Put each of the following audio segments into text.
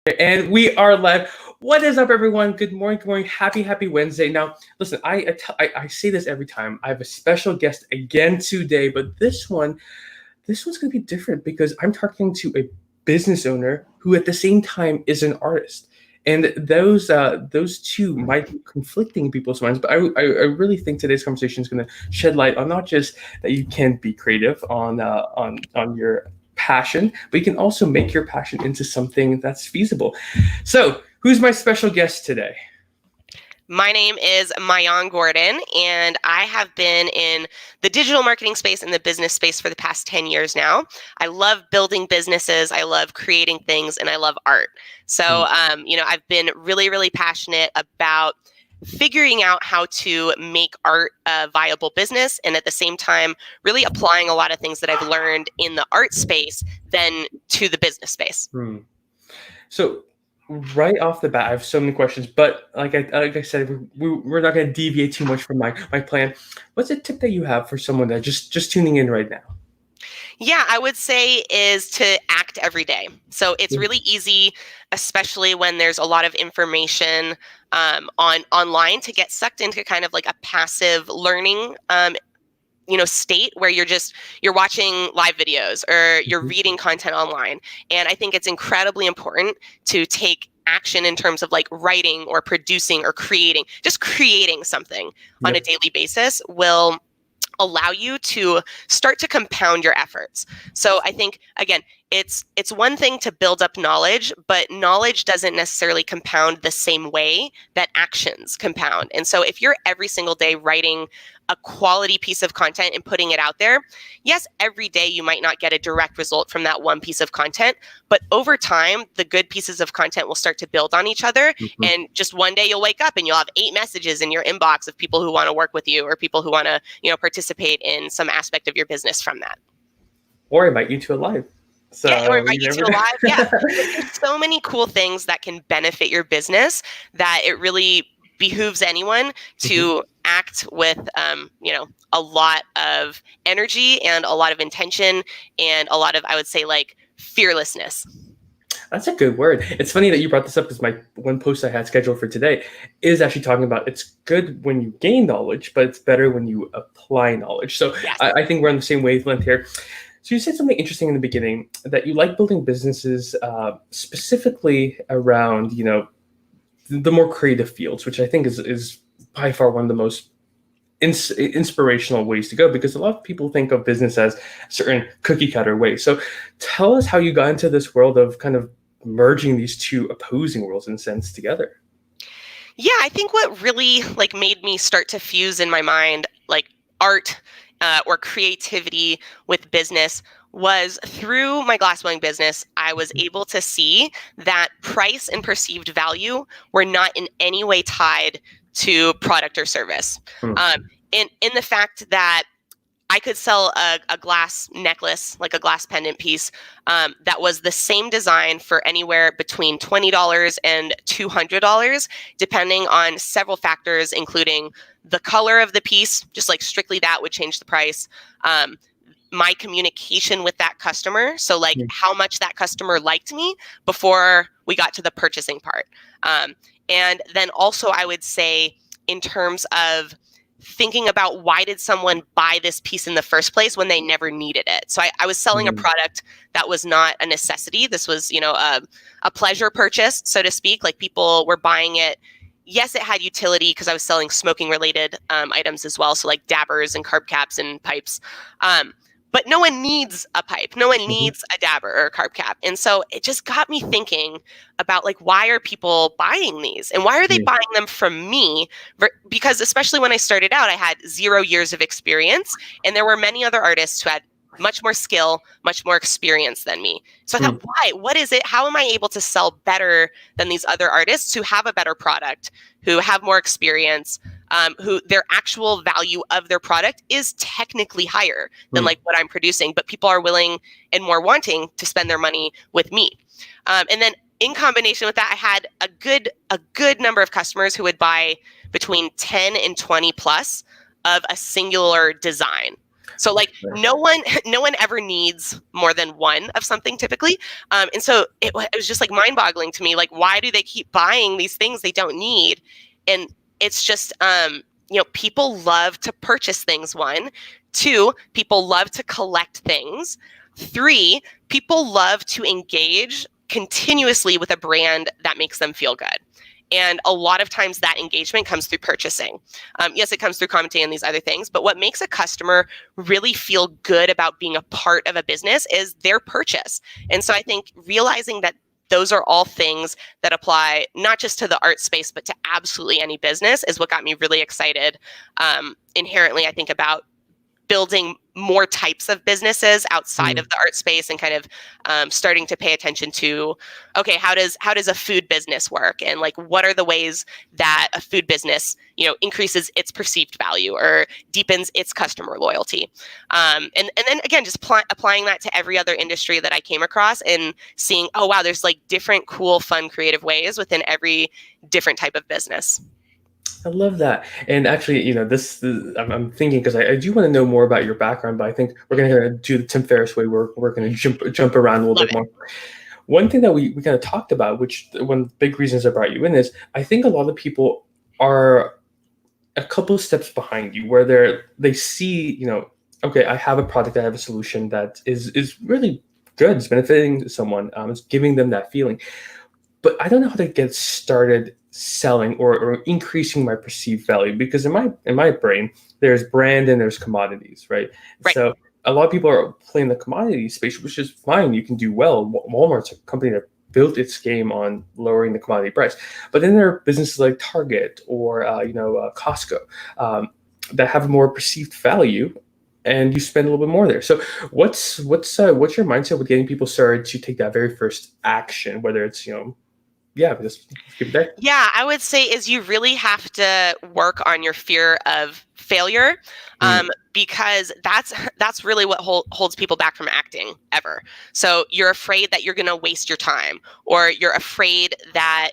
And we are live. What is up, everyone? Good morning, good morning. Happy Wednesday. Now, listen, I say this every time. I have a special guest again today, but this one's going to be different because I'm talking to a business owner who at the same time is an artist. And those two might be conflicting in people's minds, but I really think today's conversation is going to shed light on not just that you can be creative on your passion, but you can also make your passion into something that's feasible. So, who's my special guest today? My name is Maayan Gordon, and I have been in the digital marketing space and the business space for the past 10 years now. I love building businesses, I love creating things, and I love art. So, I've been really passionate about figuring out how to make art a viable business, and at the same time, really applying a lot of things that I've learned in the art space then to the business space. So, right off the bat, I have so many questions, but like I said, we're not going to deviate too much from my plan. What's a tip that you have for someone that just tuning in right now? Yeah, I would say is to act every day. So it's really easy, especially when there's a lot of information online, to get sucked into kind of like a passive learning state where you're watching live videos or you're reading content online. And I think it's incredibly important to take action in terms of like writing or producing or just creating something on a daily basis will allow you to start to compound your efforts. So I think, again, it's one thing to build up knowledge, but knowledge doesn't necessarily compound the same way that actions compound. And so if you're every single day writing a quality piece of content and putting it out there, yes, every day you might not get a direct result from that one piece of content, but over time, the good pieces of content will start to build on each other. And just one day you'll wake up and you'll have 8 messages in your inbox of people who want to work with you or people who want to, participate in some aspect of your business from that. Or invite you to a live. So or invite you to a live. Yeah. There's so many cool things that can benefit your business that it really behooves anyone to act with, a lot of energy and a lot of intention and a lot of, I would say, like fearlessness. That's a good word. It's funny that you brought this up because my one post I had scheduled for today is actually talking about it's good when you gain knowledge, but it's better when you apply knowledge. So Yes. I think we're on the same wavelength here. So you said something interesting in the beginning that you like building businesses specifically around, the more creative fields, which I think is by far one of the most inspirational ways to go, because a lot of people think of business as a certain cookie cutter way. So tell us how you got into this world of kind of merging these two opposing worlds in a sense together. Yeah, I think what really made me start to fuse in my mind art or creativity with business was through my glassblowing business. I was able to see that price and perceived value were not in any way tied to product or service. In the fact that I could sell a glass necklace, like a glass pendant piece, that was the same design for anywhere between $20 and $200, depending on several factors, including the color of the piece, just like strictly that would change the price. My communication with that customer, so how much that customer liked me before we got to the purchasing part. And then also I would say in terms of thinking about why did someone buy this piece in the first place when they never needed it. So I was selling a product that was not a necessity. This was, a pleasure purchase, so to speak. Like people were buying it. Yes, it had utility because I was selling smoking related items as well. So like dabbers and carb caps and pipes. But no one needs a pipe. No one needs a dabber or a carb cap. And so it just got me thinking about why are people buying these? And why are they buying them from me? Because especially when I started out, I had 0 years of experience. And there were many other artists who had much more skill, much more experience than me. So I thought, why? What is it? How am I able to sell better than these other artists who have a better product, who have more experience, who their actual value of their product is technically higher than what I'm producing, but people are willing and more wanting to spend their money with me. And then in combination with that, I had a good number of customers who would buy between 10 and 20 plus of a singular design. So like no one ever needs more than one of something typically. And so it was just like mind boggling to me. Like, why do they keep buying these things they don't need? And it's just, people love to purchase things. One, two, people love to collect things. Three, people love to engage continuously with a brand that makes them feel good. And a lot of times that engagement comes through purchasing. Yes, it comes through commenting and these other things, but what makes a customer really feel good about being a part of a business is their purchase. And so I think realizing that those are all things that apply not just to the art space, but to absolutely any business is what got me really excited inherently, I think, about building more types of businesses outside of the art space and kind of starting to pay attention to, okay, how does a food business work? And like, what are the ways that a food business, increases its perceived value or deepens its customer loyalty? And then again, just applying that to every other industry that I came across and seeing, oh, wow, there's like different, cool, fun, creative ways within every different type of business. I love that. And actually, I'm thinking because I do want to know more about your background, but I think we're going to do the Tim Ferriss way. We're going to jump around a little bit more. One thing that we kind of talked about, which one of the big reasons I brought you in is, I think a lot of people are a couple of steps behind you, where they see, okay, I have a product, I have a solution that is really good, it's benefiting someone, it's giving them that feeling, but I don't know how to get started selling or increasing my perceived value, because in my brain there's brand and there's commodities, right? So a lot of people are playing the commodity space, which is fine, you can do well. Walmart's a company that built its game on lowering the commodity price, but then there are businesses like Target or Costco that have more perceived value, and you spend a little bit more there. So what's your mindset with getting people started to take that very first action, whether it's just give it that. Yeah, I would say is you really have to work on your fear of failure, because that's really what holds people back from acting ever. So you're afraid that you're going to waste your time, or you're afraid that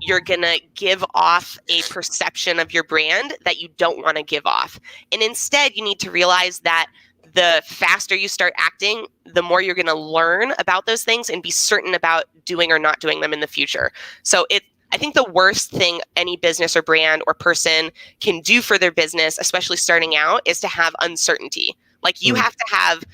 you're going to give off a perception of your brand that you don't want to give off. And instead, you need to realize that the faster you start acting, the more you're going to learn about those things and be certain about doing or not doing them in the future. So I think the worst thing any business or brand or person can do for their business, especially starting out, is to have uncertainty. Like, you have to have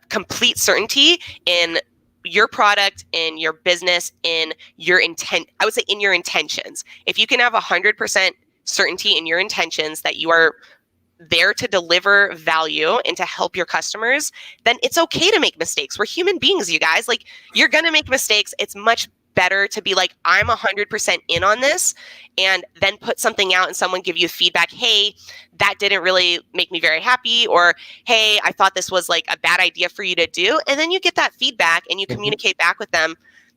complete certainty in your product, in your business, in your intent. I would say in your intentions. If you can have 100% certainty in your intentions that you are there to deliver value and to help your customers, then it's okay to make mistakes. We're human beings, you guys. Like, you're going to make mistakes. It's much better to be like, I'm 100% in on this, and then put something out and someone give you feedback. Hey, that didn't really make me very happy. Or, hey, I thought this was like a bad idea for you to do. And then you get that feedback and you communicate back with them.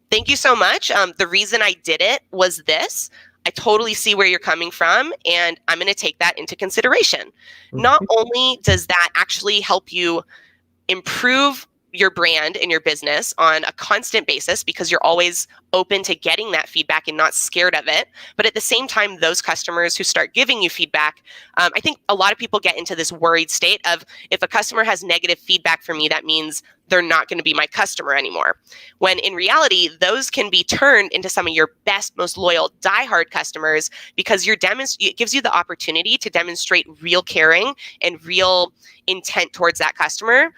Thank you so much. The reason I did it was this. I totally see where you're coming from, and I'm going to take that into consideration. Not only does that actually help you improve your brand and your business on a constant basis, because you're always open to getting that feedback and not scared of it, but at the same time, those customers who start giving you feedback, I think a lot of people get into this worried state of, if a customer has negative feedback for me, that means they're not going to be my customer anymore. When in reality, those can be turned into some of your best, most loyal, diehard customers, because it gives you the opportunity to demonstrate real caring and real intent towards that customer.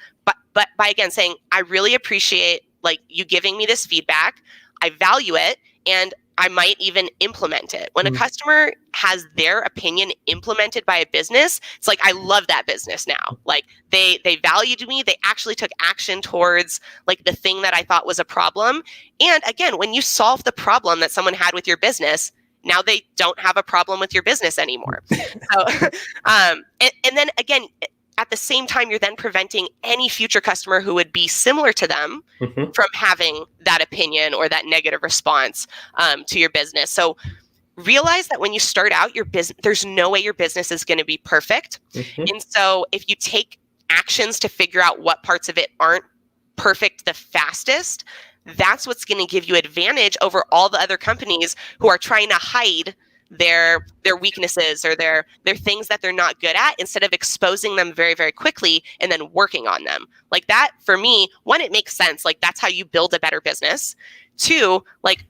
But by again saying, I really appreciate like you giving me this feedback, I value it, and I might even implement it. When a customer has their opinion implemented by a business, it's like, I love that business now. Like, they valued me. They actually took action towards like the thing that I thought was a problem. And again, when you solve the problem that someone had with your business, now they don't have a problem with your business anymore. So, and then again, at the same time, you're then preventing any future customer who would be similar to them from having that opinion or that negative response to your business. So realize that when you start out your business, there's no way your business is going to be perfect. And so if you take actions to figure out what parts of it aren't perfect the fastest, that's what's going to give you advantage over all the other companies who are trying to hide their weaknesses or their things that they're not good at, instead of exposing them very, very quickly and then working on them. Like that, for me, one, it makes sense. Like that's how you build a better business. Two, like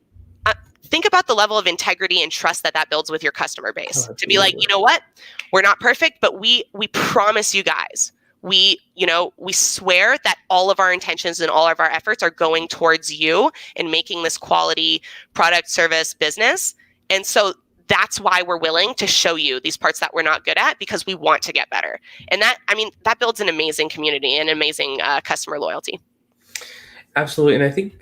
think about the level of integrity and trust that builds with your customer base. To be like, you know what, we're not perfect, but we promise you guys, we swear that all of our intentions and all of our efforts are going towards you and making this quality product, service, business. And so that's why we're willing to show you these parts that we're not good at, because we want to get better. And that builds an amazing community and amazing customer loyalty. Absolutely. And I think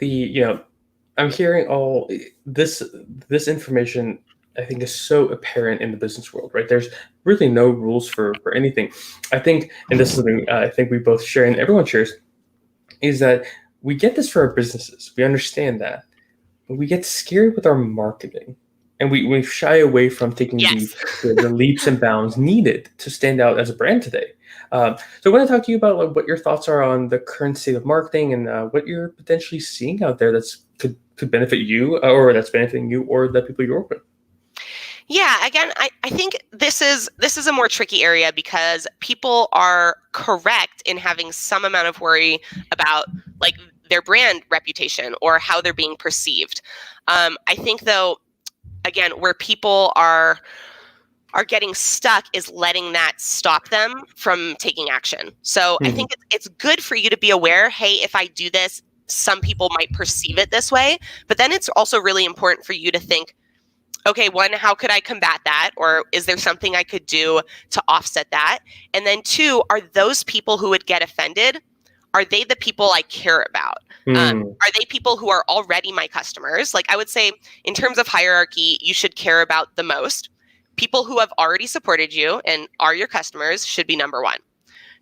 I'm hearing all this information, I think, is so apparent in the business world, right? There's really no rules for anything. I think, and this is something I think we both share and everyone shares, is that we get this for our businesses. We understand that. But we get scared with our marketing. And we shy away from taking the leaps and bounds needed to stand out as a brand today. So I want to talk to you about what your thoughts are on the current state of marketing and what you're potentially seeing out there that's could benefit you, or that's benefiting you or the people you work with. Yeah, again, I think this is a more tricky area, because people are correct in having some amount of worry about like their brand reputation or how they're being perceived. I think though, again, where people are getting stuck is letting that stop them from taking action. So I think it's good for you to be aware, hey, if I do this, some people might perceive it this way. But then it's also really important for you to think, okay, one, how could I combat that? Or is there something I could do to offset that? And then two, are those people who would get offended, are they the people I care about? Are they people who are already my customers? Like I would say, in terms of hierarchy, you should care about the most. People who have already supported you and are your customers should be number one.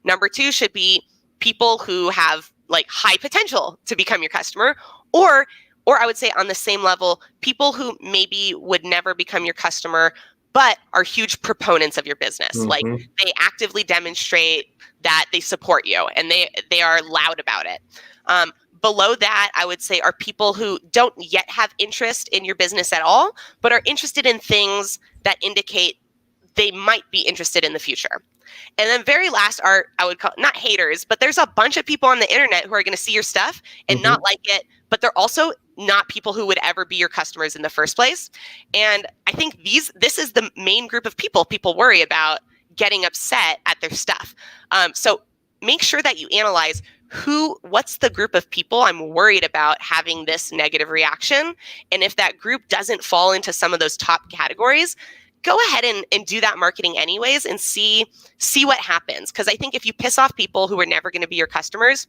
Number two should be people who have like high potential to become your customer, or I would say on the same level, people who maybe would never become your customer, but are huge proponents of your business. Like they actively demonstrate that they support you and they are loud about it. Below that, I would say, are people who don't yet have interest in your business at all, but are interested in things that indicate they might be interested in the future. And then very last are, I would call, not haters, but there's a bunch of people on the internet who are going to see your stuff and not like it, but they're also not people who would ever be your customers in the first place. And I think this is the main group of people worry about getting upset at their stuff. So make sure that you analyze what's the group of people I'm worried about having this negative reaction. And if that group doesn't fall into some of those top categories, go ahead and do that marketing anyways and see what happens. Because I think if you piss off people who are never going to be your customers,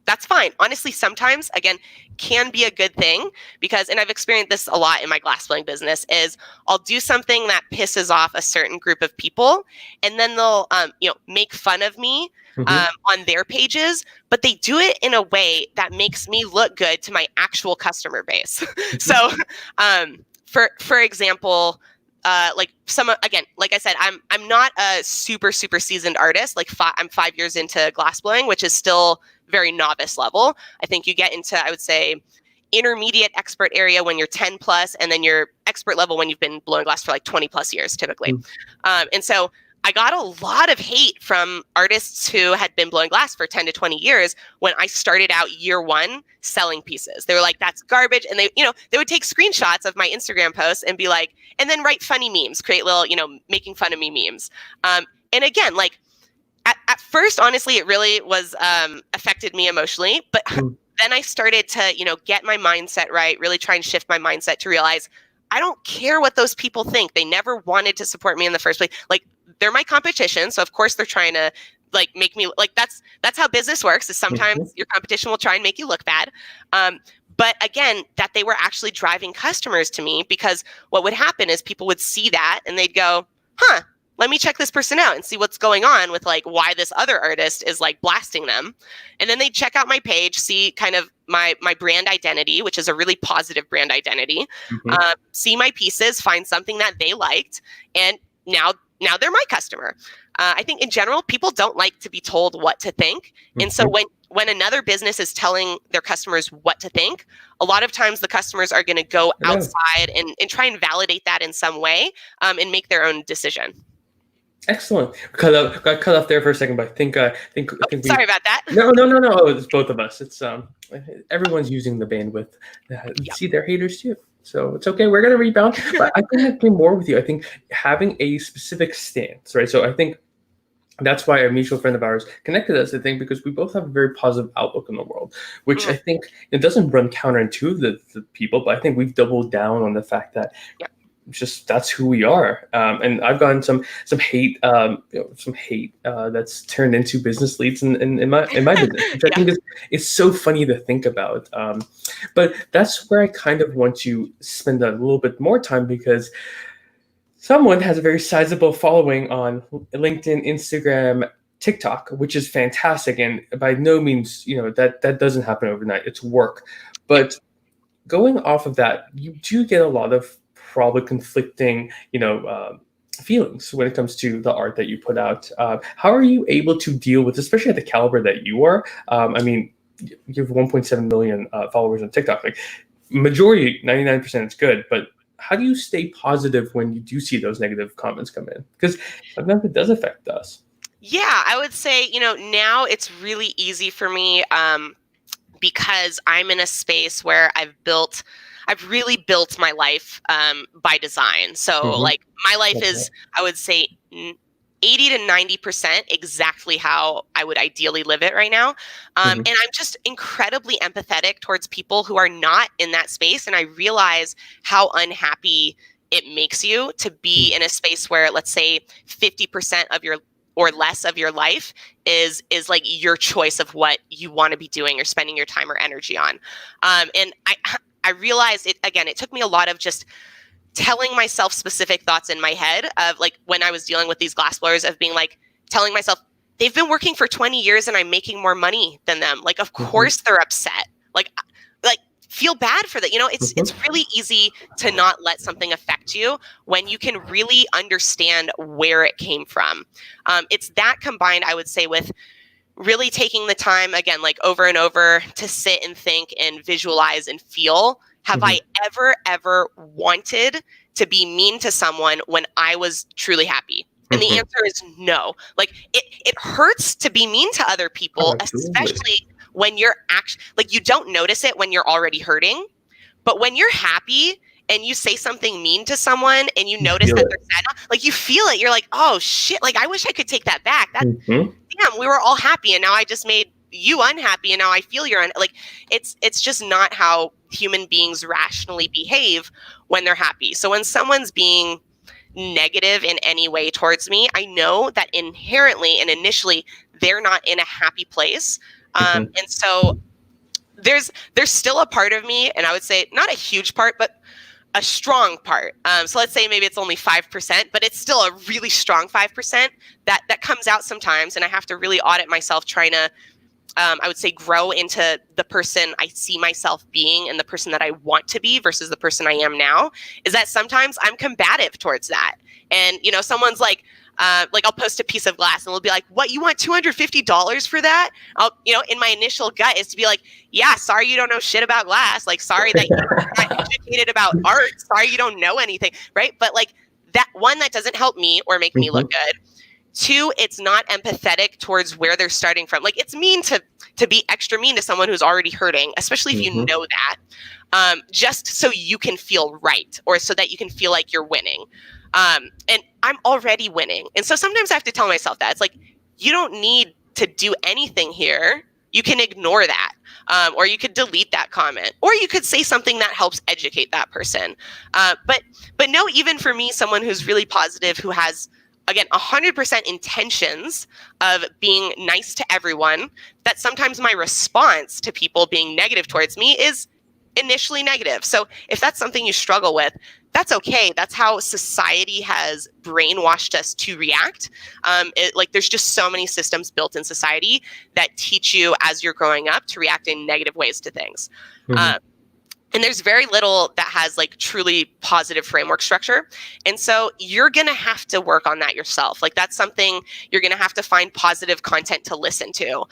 that's fine. Honestly, sometimes, again, can be a good thing, because, and I've experienced this a lot in my glassblowing business, is I'll do something that pisses off a certain group of people, and then they'll, make fun of me on their pages, but they do it in a way that makes me look good to my actual customer base. So, for example, like I said, I'm not a super seasoned artist. Like I'm 5 years into glassblowing, which is still very novice level. I think you get into, I would say, intermediate expert area when you're 10 plus, and then you're expert level when you've been blowing glass for like 20 plus years typically. And so I got a lot of hate from artists who had been blowing glass for 10 to 20 years when I started out year one selling pieces. They were like, that's garbage. And they would take screenshots of my Instagram posts and be like, and then write funny memes, create little, making fun of me memes. And again, like at first, honestly, it really was affected me emotionally, but then I started to, get my mindset right, really try and shift my mindset to realize I don't care what those people think. They never wanted to support me in the first place. Like, they're my competition, so of course they're trying to like make me like that's how business works. Is sometimes your competition will try and make you look bad. But again, that they were actually driving customers to me, because what would happen is people would see that and they'd go, "Huh, let me check this person out and see what's going on with like why this other artist is like blasting them." And then they'd check out my page, see kind of my brand identity, which is a really positive brand identity, see my pieces, find something that they liked, and now now they're my customer. I think in general, people don't like to be told what to think. And so when another business is telling their customers what to think, a lot of times the customers are going to go outside and try and validate that in some way, and make their own decision. Excellent. Got cut off there for a second, but I think Sorry about that. No. It's both of us. It's everyone's using the bandwidth. See, they're haters too, so it's okay. We're gonna rebound. But I think I came more with you. I think having a specific stance, right? So I think that's why a mutual friend of ours connected us, I think, because we both have a very positive outlook on the world, which I think it doesn't run counterintuitive to people, but I think we've doubled down on the fact that just that's who we are. And I've gotten some hate, that's turned into business leads in my business, which I think is so funny to think about. But that's where I kind of want to spend a little bit more time, because someone has a very sizable following on LinkedIn, Instagram, TikTok, which is fantastic. And by no means, that doesn't happen overnight. It's work. But going off of that, you do get a lot of probably conflicting, feelings when it comes to the art that you put out. How are you able to deal with, especially at the caliber that you are? I mean, you have 1.7 million followers on TikTok. Like, majority, 99% is good, but how do you stay positive when you do see those negative comments come in? Because sometimes it does affect us. Yeah, I would say, now it's really easy for me, because I'm in a space where I've really built my life by design. So like my life is, I would say, 80 to 90% exactly how I would ideally live it right now. And I'm just incredibly empathetic towards people who are not in that space. And I realize how unhappy it makes you to be in a space where, let's say, 50% of your or less of your life is like your choice of what you want to be doing or spending your time or energy on. And I realized it took me a lot of just telling myself specific thoughts in my head of, like, when I was dealing with these glassblowers, of being like, telling myself, they've been working for 20 years and I'm making more money than them. Like, of course they're upset. Like feel bad for that. It's really easy to not let something affect you when you can really understand where it came from. It's that combined, I would say, with really taking the time, again, like over and over, to sit and think and visualize and feel, have I ever wanted to be mean to someone when I was truly happy? And the answer is no. Like, it hurts to be mean to other people, especially when you're actually, like, you don't notice it when you're already hurting. But when you're happy and you say something mean to someone and you notice that they're sad, like, you feel it. You're like, oh shit, like, I wish I could take that back. Damn, we were all happy and now I just made you unhappy and now I feel you're like, it's just not how human beings rationally behave when they're happy. So when someone's being negative in any way towards me, I know that inherently and initially they're not in a happy place. And so there's still a part of me, and I would say not a huge part, but a strong part. So let's say maybe it's only 5%, but it's still a really strong 5% that comes out sometimes. And I have to really audit myself, trying to, I would say, grow into the person I see myself being and the person that I want to be versus the person I am now. Is that sometimes I'm combative towards that. And, someone's like I'll post a piece of glass and they'll be like, what, you want $250 for that? In my initial gut is to be like, yeah, sorry you don't know shit about glass. Like, sorry that you're not educated about art. Sorry you don't know anything, right? But like, that one, that doesn't help me or make me look good. Two, it's not empathetic towards where they're starting from. Like, it's mean to be extra mean to someone who's already hurting, especially if you know that, just so you can feel right, or so that you can feel like you're winning. And I'm already winning. And so sometimes I have to tell myself that. It's like, you don't need to do anything here. You can ignore that. Or you could delete that comment, or you could say something that helps educate that person. But no, even for me, someone who's really positive, who has, again, 100% intentions of being nice to everyone, that sometimes my response to people being negative towards me is initially negative. So if that's something you struggle with, that's okay. That's how society has brainwashed us to react. There's just so many systems built in society that teach you as you're growing up to react in negative ways to things. And there's very little that has like truly positive framework structure. And so you're going to have to work on that yourself. Like that's something you're going to have to find positive content to listen to.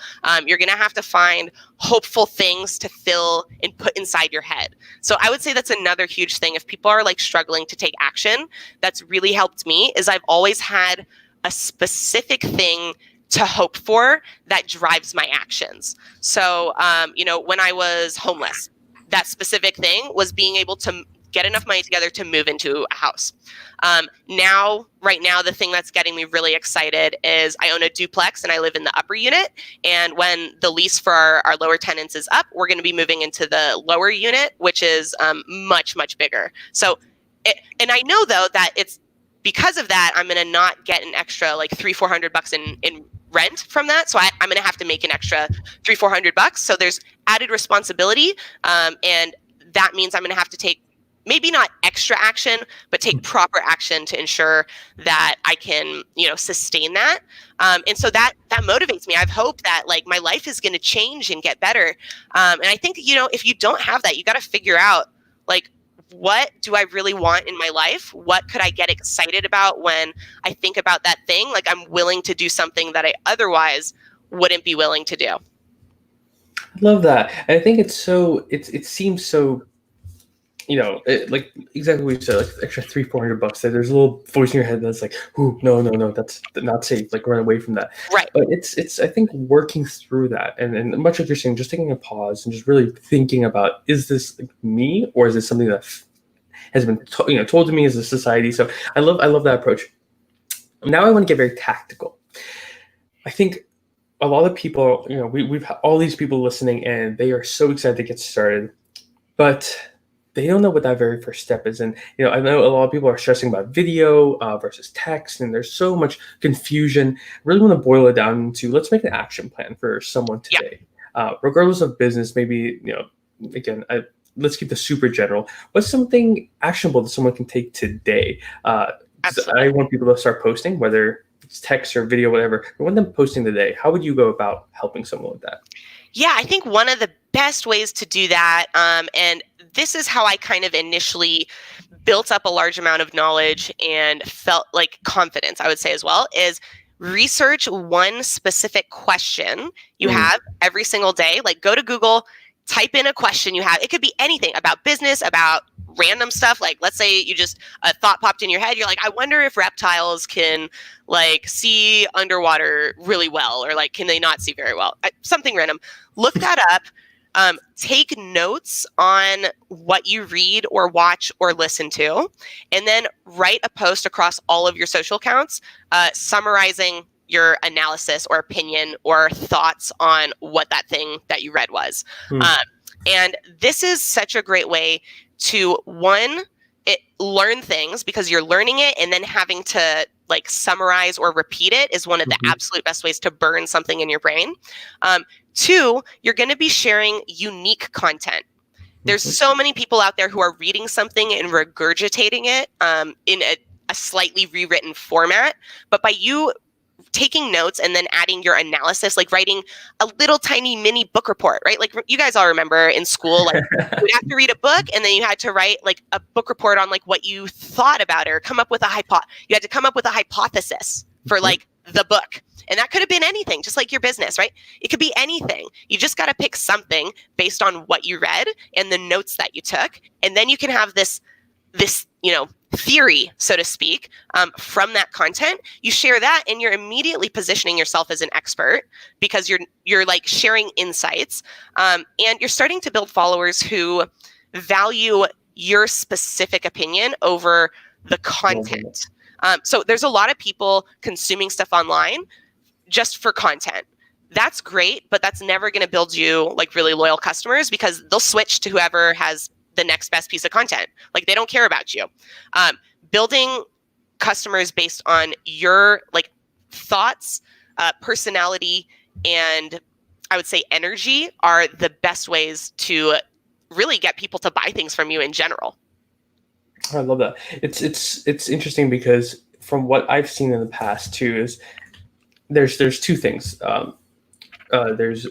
You're going to have to find hopeful things to fill and put inside your head. So I would say that's another huge thing. If people are like struggling to take action, that's really helped me is I've always had a specific thing to hope for that drives my actions. So, when I was homeless, that specific thing was being able to get enough money together to move into a house. Right now, the thing that's getting me really excited is I own a duplex and I live in the upper unit. And when the lease for our lower tenants is up, we're going to be moving into the lower unit, which is much, much bigger. So, and I know though that it's because of that, I'm going to not get an extra like $300-400 in rent from that. So I'm going to have to make an extra $300-400. So there's added responsibility. And that means I'm going to have to take maybe not extra action, but take proper action to ensure that I can, sustain that. And so that motivates me. I've hoped that like my life is going to change and get better. And I think, if you don't have that, you got to figure out like, what do I really want in my life? What could I get excited about when I think about that thing? Like I'm willing to do something that I otherwise wouldn't be willing to do. I love that. And I think it seems so, like exactly what you said, like extra $300-400. That there's a little voice in your head that's like, "Ooh, no, that's not safe. Like run away from that." Right. But it's I think working through that, and much like you're saying, just taking a pause and just really thinking about, is this like me, or is this something that has been told to me as a society? So I love that approach. Now I want to get very tactical. I think a lot of people, we've all these people listening, and they are so excited to get started, but they don't know what that very first step is. And, I know a lot of people are stressing about video versus text, and there's so much confusion. I really want to boil it down to, let's make an action plan for someone today. Regardless of business, maybe, again, let's keep this super general. What's something actionable that someone can take today? I want people to start posting, whether it's text or video, whatever. I want them posting today. How would you go about helping someone with that? Yeah, I think one of the best ways to do that, and this is how I kind of initially built up a large amount of knowledge and felt like confidence, I would say as well, is research one specific question you have every single day. Like go to Google, type in a question you have. It could be anything about business, about random stuff. Like let's say you just a thought popped in your head. You're like, I wonder if reptiles can like see underwater really well, or like, can they not see very well? Something random. Look that up. Take notes on what you read or watch or listen to, and then write a post across all of your social accounts, summarizing your analysis or opinion or thoughts on what that thing that you read was. And this is such a great way to learn things, because you're learning it and then having to like summarize or repeat it is one of the absolute best ways to burn something in your brain. 2, you're going to be sharing unique content. There's so many people out there who are reading something and regurgitating it in a slightly rewritten format. But by you taking notes and then adding your analysis, like writing a little tiny mini book report, right? Like you guys all remember in school, like you would have to read a book and then you had to write like a book report on like what you thought about it, or come up with you had to come up with a hypothesis for like the book. And that could have been anything, just like your business, right? It could be anything. You just got to pick something based on what you read and the notes that you took. And then you can have this, theory, so to speak, from that content. You share that and you're immediately positioning yourself as an expert, because you're like sharing insights, and you're starting to build followers who value your specific opinion over the content. So there's a lot of people consuming stuff online just for content. That's great, but that's never going to build you like really loyal customers, because they'll switch to whoever has the next best piece of content. Like they don't care about you. Building customers based on your like thoughts, personality, and I would say energy are the best ways to really get people to buy things from you in general. I love that. It's interesting, because from what I've seen in the past too, is there's 2 things. There's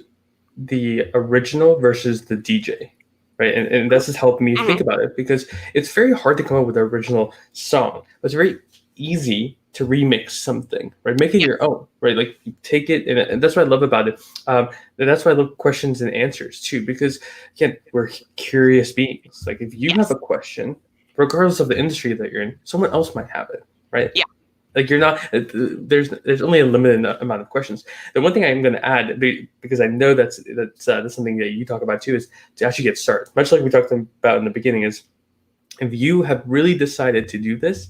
the original versus the DJ. right? And this has helped me think about it, because it's very hard to come up with an original song. It's very easy to remix something, right? Make it Yeah. your own, right? Like you take it, and that's what I love about it. And that's why I love questions and answers too, because again, we're curious beings. Like if you have Yes. a question, regardless of the industry that you're in, someone else might have it, right? Yeah. Like you're not, there's only a limited amount of questions. The one thing I'm going to add, because I know that's something that you talk about too, is to actually get started. Much like we talked about in the beginning, is if you have really decided to do this,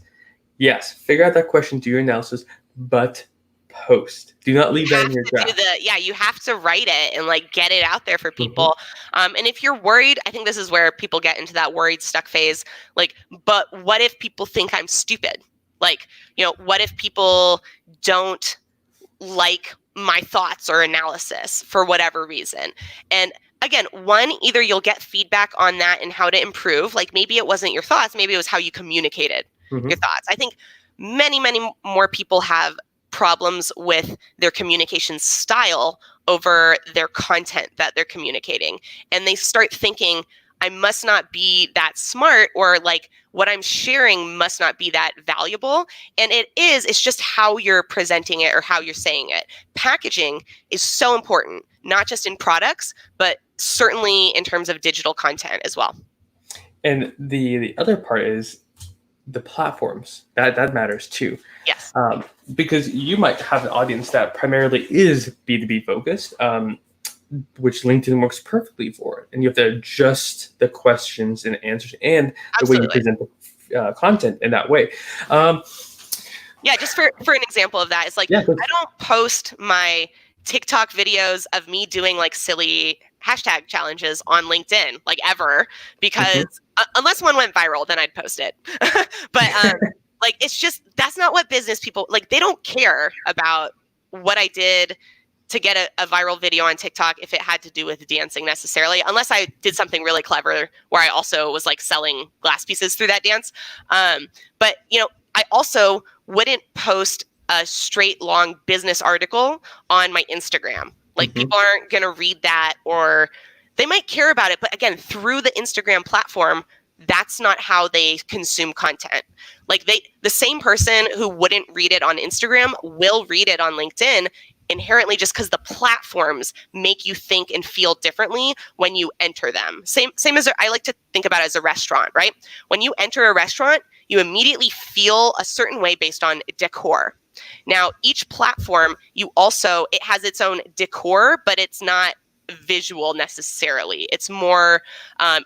yes, figure out that question, do your analysis, but post. Do not leave that in your draft. You have to write it and like get it out there for Mhm. people. And if you're worried, I think this is where people get into that worried stuck phase. Like, but what if people think I'm stupid? Like, what if people don't like my thoughts or analysis for whatever reason? And again, either you'll get feedback on that and how to improve. Like maybe it wasn't your thoughts, maybe it was how you communicated your Mhm. thoughts. I think many, many more people have problems with their communication style over their content that they're communicating. And they start thinking, I must not be that smart, or like what I'm sharing must not be that valuable. And it's just how you're presenting it or how you're saying it. Packaging is so important, not just in products, but certainly in terms of digital content as well. And the other part is the platforms. That matters too. Yes. Because you might have an audience that primarily is B2B focused, which LinkedIn works perfectly for. And you have to adjust the questions and answers and the way you Absolutely. present the content in that way. Um, Yeah, just for an example of that, it's like yeah. I don't post my TikTok videos of me doing like silly hashtag challenges on LinkedIn like ever, because Mhm. unless one went viral, then I'd post it. But like it's just that's not what business people like. They don't care about what I did to get a viral video on TikTok if it had to do with dancing necessarily, unless I did something really clever where I also was like selling glass pieces through that dance. But I also wouldn't post a straight long business article on my Instagram. Like Mhm. people aren't going to read that, or they might care about it, but again, through the Instagram platform, that's not how they consume content. Like the same person who wouldn't read it on Instagram will read it on LinkedIn inherently, just because the platforms make you think and feel differently when you enter them. Same as I like to think about it as a restaurant, right? When you enter a restaurant, you immediately feel a certain way based on decor. Now, each platform, it has its own decor, but it's not visual necessarily. It's more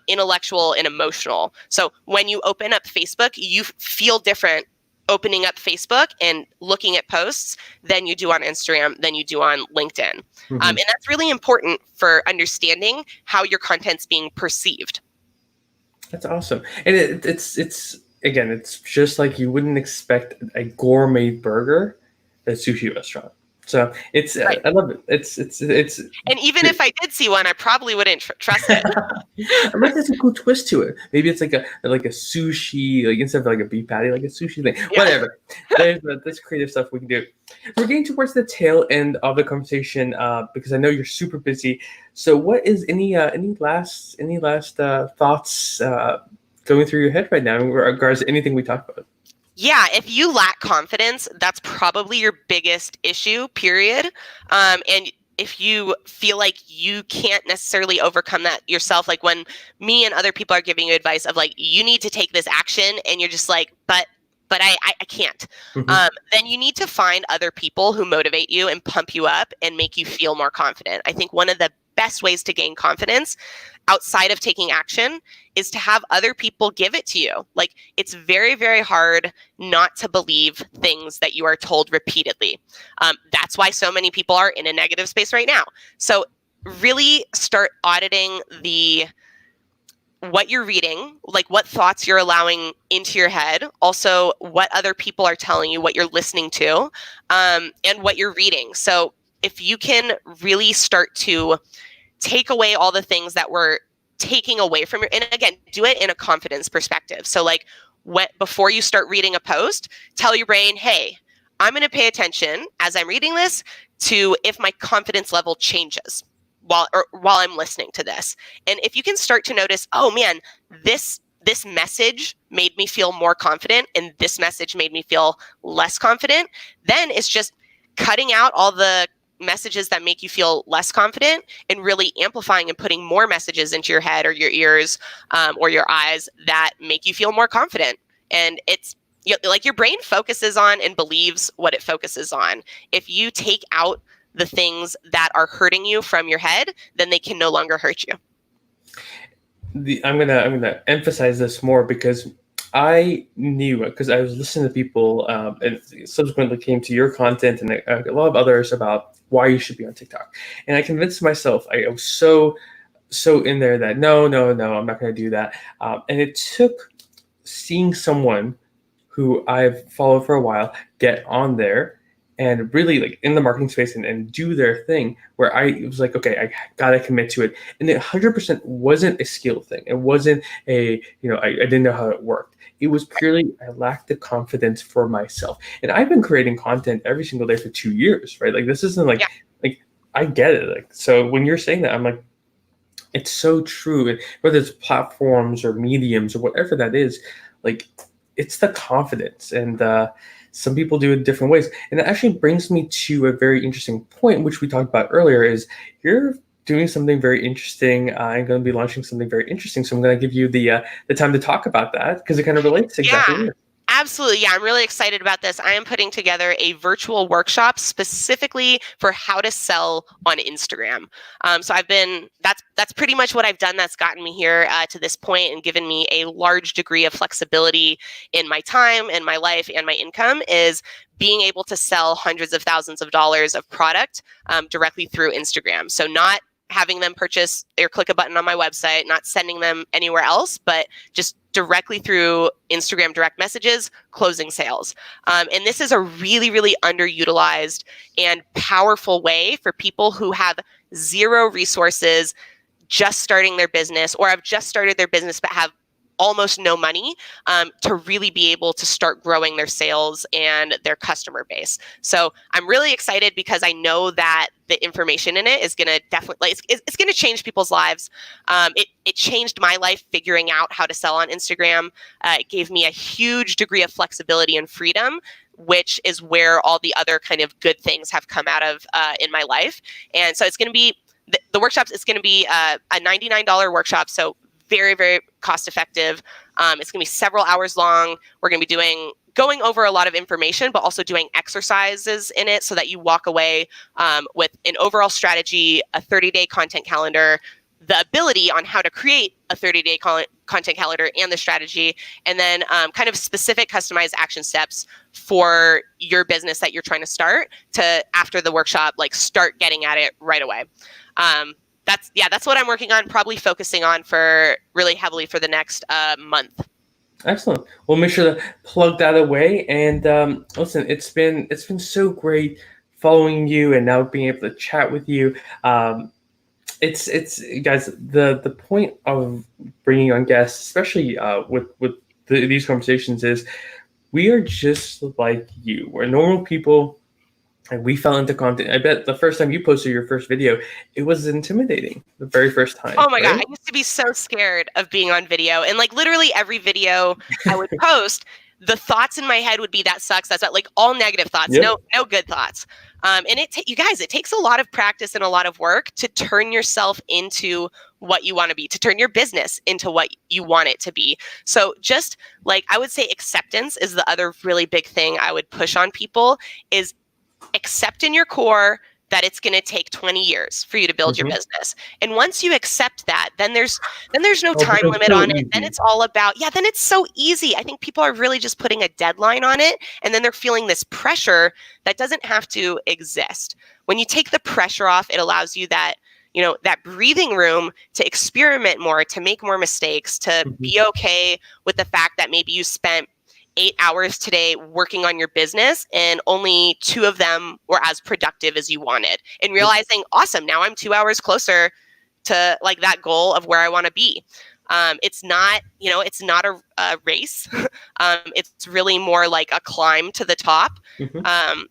intellectual and emotional. So when you open up Facebook, you feel different opening up Facebook and looking at posts than you do on Instagram, than you do on LinkedIn. Mhm. And that's really important for understanding how your content's being perceived. That's awesome. And it's again, it's just like you wouldn't expect a gourmet burger at a sushi restaurant. So it's Right. I love it. It's And even if I did see one, I probably wouldn't trust it. unless there's a cool twist to it. Maybe it's like a sushi, like instead of like a beef patty, like a sushi thing. Yeah. Whatever. There's creative stuff we can do. We're getting towards the tail end of the conversation, because I know you're super busy. So, what is any last thoughts going through your head right now in regards to anything we talked about? Yeah, if you lack confidence, that's probably your biggest issue, period. And if you feel like you can't necessarily overcome that yourself, like when me and other people are giving you advice of like, you need to take this action, and you're just like, but I can't. Mhm. Then you need to find other people who motivate you and pump you up and make you feel more confident. I think one of the best ways to gain confidence outside of taking action is to have other people give it to you. Like it's very, very hard not to believe things that you are told repeatedly. That's why so many people are in a negative space right now. So really start auditing what you're reading, like what thoughts you're allowing into your head, also what other people are telling you, what you're listening to, and what you're reading. So if you can really start to take away all the things that we're taking away from and again, do it in a confidence perspective. So like before you start reading a post, tell your brain, hey, I'm going to pay attention as I'm reading this to if my confidence level changes. while I'm listening to this. And if you can start to notice, oh man, this message made me feel more confident and this message made me feel less confident, then it's just cutting out all the messages that make you feel less confident and really amplifying and putting more messages into your head or your ears or your eyes that make you feel more confident. And it's like your brain focuses on and believes what it focuses on. If you take out the things that are hurting you from your head, then they can no longer hurt you. I'm gonna emphasize this more because I knew, because I was listening to people and subsequently came to your content and a lot of others about why you should be on TikTok, and I convinced myself. I was so in there that no, I'm not going to do that, and it took seeing someone who I've followed for a while get on there and really like in the marketing space and do their thing, where it was like, okay, I gotta commit to it. And it 100% wasn't a skill thing. It wasn't I didn't know how it worked. It was purely, I lacked the confidence for myself. And I've been creating content every single day for 2 years, right? Like this isn't like I get it. Like, so when you're saying that, I'm like, it's so true. And whether it's platforms or mediums or whatever that is, like it's the confidence. And some people do it different ways. And it actually brings me to a very interesting point, which we talked about earlier, is you're doing something very interesting. I'm going to be launching something very interesting. So I'm going to give you the time to talk about that because it kind of relates exactly here. Absolutely. Yeah, I'm really excited about this. I am putting together a virtual workshop specifically for how to sell on Instagram. So that's pretty much what I've done that's gotten me here to this point and given me a large degree of flexibility in my time and my life and my income, is being able to sell hundreds of thousands of dollars of product directly through Instagram. So not having them purchase or click a button on my website, not sending them anywhere else, but just directly through Instagram direct messages, closing sales. And this is a really, really underutilized and powerful way for people who have zero resources, just starting their business, or have just started their business but have almost no money, to really be able to start growing their sales and their customer base. So I'm really excited because I know that the information in it is going to definitely, it's going to change people's lives. It changed my life figuring out how to sell on Instagram. It gave me a huge degree of flexibility and freedom, which is where all the other kind of good things have come out of in my life. And so it's going to be, the workshops, it's going to be a $99 workshop. So very, very cost effective. It's going to be several hours long. We're going to be going over a lot of information, but also doing exercises in it so that you walk away with an overall strategy, a 30-day content calendar, the ability on how to create a 30-day content calendar and the strategy, and then kind of specific customized action steps for your business that you're trying to start to, after the workshop, like start getting at it right away. That's what I'm working on, probably focusing on for really heavily for the next month. Excellent. We'll make sure to plug that away. And listen, it's been so great following you and now being able to chat with you. It's guys, the point of bringing on guests, especially with these conversations, is we are just like you. We're normal people. And we fell into content. I bet the first time you posted your first video, it was intimidating the very first time. Oh my God. I used to be so scared of being on video. And like literally every video I would post, the thoughts in my head would be, that sucks. That's not, like all negative thoughts, no good thoughts. And you guys, it takes a lot of practice and a lot of work to turn yourself into what you want to be, to turn your business into what you want it to be. So just like, I would say acceptance is the other really big thing I would push on people, is accept in your core that it's going to take 20 years for you to build your business. And once you accept that, then there's no time limit on it. Then it's all about, then it's so easy. I think people are really just putting a deadline on it. And then they're feeling this pressure that doesn't have to exist. When you take the pressure off, it allows you that, that breathing room to experiment more, to make more mistakes, to be okay with the fact that maybe you spent 8 hours today working on your business and only 2 of them were as productive as you wanted, and realizing, awesome, now I'm 2 hours closer to like that goal of where I want to be. It's not, it's not a race. It's really more like a climb to the top.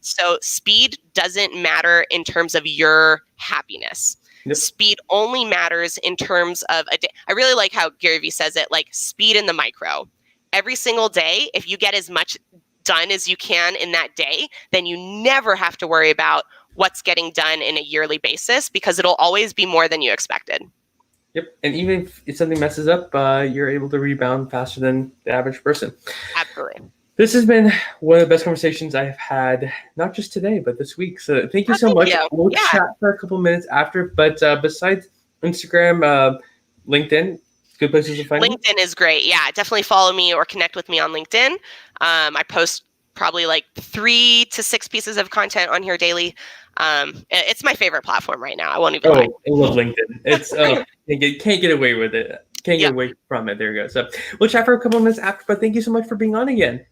So speed doesn't matter in terms of your happiness. Yep. Speed only matters in terms of a day. I really like how Gary Vee says it, like speed in the micro. Every single day, if you get as much done as you can in that day, then you never have to worry about what's getting done in a yearly basis, because it'll always be more than you expected. Yep. And even if something messes up, you're able to rebound faster than the average person. Absolutely. This has been one of the best conversations I've had, not just today, but this week. So thank you so Thank much. you. We'll Yeah. chat for a couple minutes after. But besides Instagram, LinkedIn, good places to find you? LinkedIn is great. Yeah, definitely follow me or connect with me on LinkedIn. I post probably like 3 to 6 pieces of content on here daily. It's my favorite platform right now. I won't even lie. I love LinkedIn. It's can't get away with it. Can't get away from it. There you go. So we'll chat for a couple minutes after. But thank you so much for being on again.